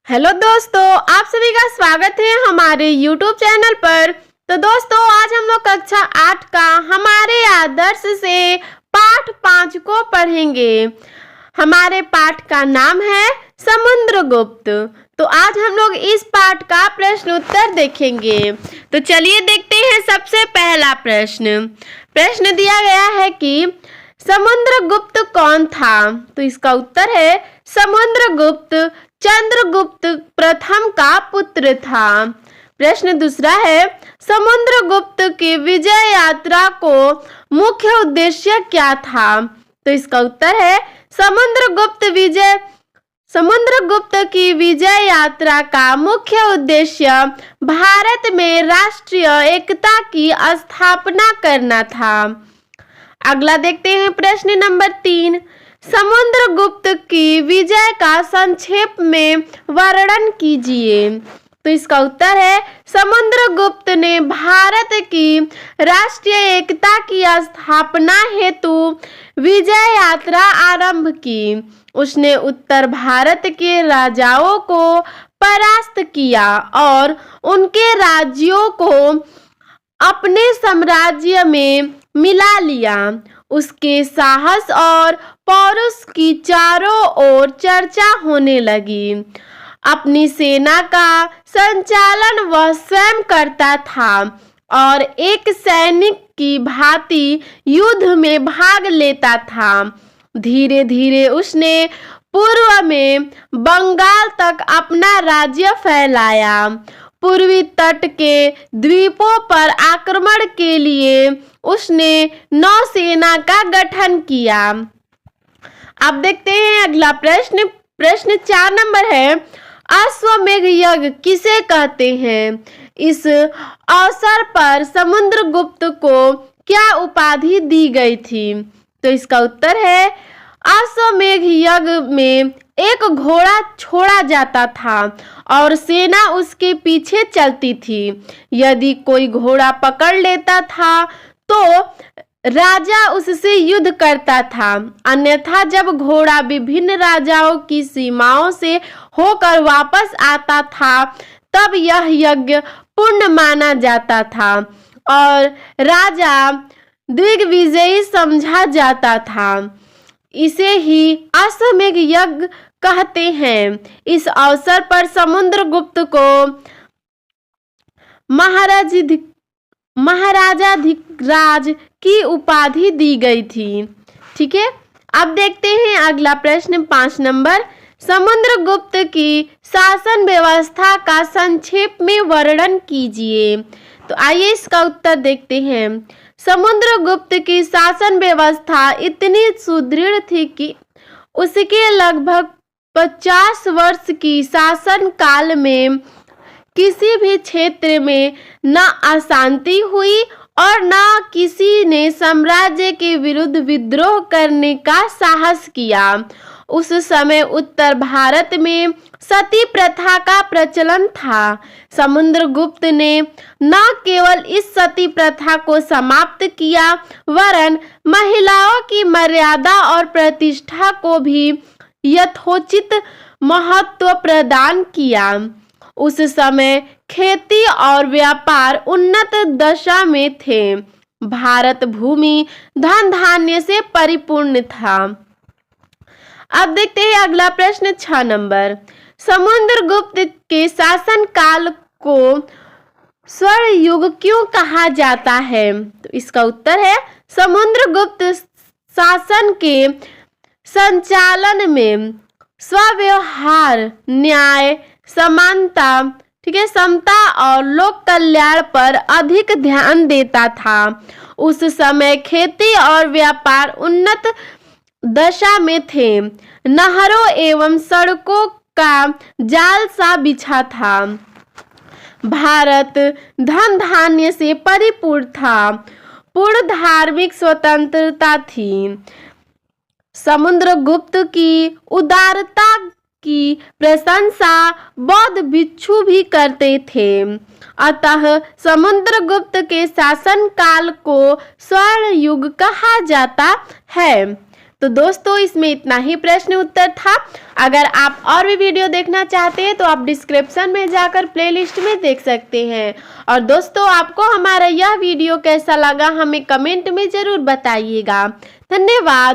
Hello दोस्तों, आप सभी का स्वागत है हमारे YouTube चैनल पर। तो दोस्तों, आज हम लोग कक्षा 8 का हमारे आदर्श से पाठ 5 को पढ़ेंगे। हमारे पाठ का नाम है समुद्रगुप्त। तो आज हम लोग इस पाठ का प्रश्न उत्तर देखेंगे। तो चलिए देखते हैं। सबसे पहला प्रश्न दिया गया है कि समुद्रगुप्त कौन था। तो इसका उत्तर है समुद्रगुप्त चंद्रगुप्त प्रथम का पुत्र था। प्रश्न दूसरा है समुद्रगुप्त की विजय यात्रा को मुख्य उद्देश्य क्या था। तो इसका उत्तर है समुद्रगुप्त की विजय यात्रा का मुख्य उद्देश्य भारत में राष्ट्रीय एकता की स्थापना करना था। अगला देखते हैं। प्रश्न नंबर 3, समुद्रगुप्त की विजय का संक्षेप में वर्णन कीजिए। तो इसका उत्तर है समुद्रगुप्त ने भारत की राष्ट्रीय एकता की स्थापना हेतु विजय यात्रा आरंभ की। उसने उत्तर भारत के राजाओं को परास्त किया और उनके राज्यों को अपने साम्राज्य में मिला लिया। उसके साहस और पौरुष की चारों ओर चर्चा होने लगी। अपनी सेना का संचालन वह स्वयं करता था और एक सैनिक की भांति युद्ध में भाग लेता था। धीरे धीरे उसने पूर्व में बंगाल तक अपना राज्य फैलाया। पूर्वी तट के द्वीपों पर आक्रमण के लिए उसने नौसेना का गठन किया। अब देखते हैं अगला प्रश्न 4 नंबर है अश्वमेध यज्ञ किसे कहते हैं। इस अवसर पर समुद्रगुप्त को क्या उपाधि दी गई थी। तो इसका उत्तर है अश्वमेध यज्ञ में एक घोड़ा छोड़ा जाता था और सेना उसके पीछे चलती थी। यदि कोई घोड़ा पकड़ लेता था तो राजा उससे युद्ध करता था, अन्यथा जब घोड़ा विभिन्न राजाओं की सीमाओं से होकर वापस आता था तब यह यज्ञ पूर्ण माना जाता था और राजा दिग्विजयी समझा जाता था। इसे ही अश्वमेध यज्ञ कहते हैं। इस अवसर पर समुद्रगुप्त को महाराजाधिराज की उपाधि दी गई थी। ठीक है। अब देखते हैं अगला प्रश्न 5 नंबर समुद्रगुप्त की शासन व्यवस्था का संक्षेप में वर्णन कीजिए। तो आइए इसका उत्तर देखते हैं। समुद्रगुप्त की शासन व्यवस्था इतनी सुदृढ़ थी कि उसके लगभग 50 वर्ष की शासन काल में किसी भी क्षेत्र में न अशांति हुई और न किसी ने साम्राज्य के विरुद्ध विद्रोह करने का साहस किया। उस समय उत्तर भारत में सती प्रथा का प्रचलन था। समुद्रगुप्त ने न केवल इस सती प्रथा को समाप्त किया वरन महिलाओं की मर्यादा और प्रतिष्ठा को भी यथोचित महत्व प्रदान किया। उस समय खेती और व्यापार उन्नत दशा में थे। भारत भूमि धन धान्य से परिपूर्ण था। अब देखते हैं अगला प्रश्न 6 नंबर समुद्रगुप्त के शासन काल को स्वर्ण युग क्यों कहा जाता है। तो इसका उत्तर है समुद्रगुप्त शासन के संचालन में स्वव्यवहार, न्याय, समानता, ठीक है, समता और लोक कल्याण पर अधिक ध्यान देता था। उस समय खेती और व्यापार उन्नत दशा में थे। नहरों एवं सड़कों का जाल सा बिछा था। भारत धन धान्य से परिपूर्ण था। पूर्ण धार्मिक स्वतंत्रता थी। समुद्रगुप्त की उदारता की प्रशंसा बौद्ध भिक्षु भी करते थे। अतः समुद्रगुप्त के शासन काल को स्वर्ण युग कहा जाता है। तो दोस्तों इसमें इतना ही प्रश्न उत्तर था। अगर आप और भी वीडियो देखना चाहते हैं तो आप डिस्क्रिप्शन में जाकर प्लेलिस्ट में देख सकते हैं। और दोस्तों आपको हमारा यह वीडियो कैसा लगा हमें कमेंट में ज़रूर बताइएगा। धन्यवाद।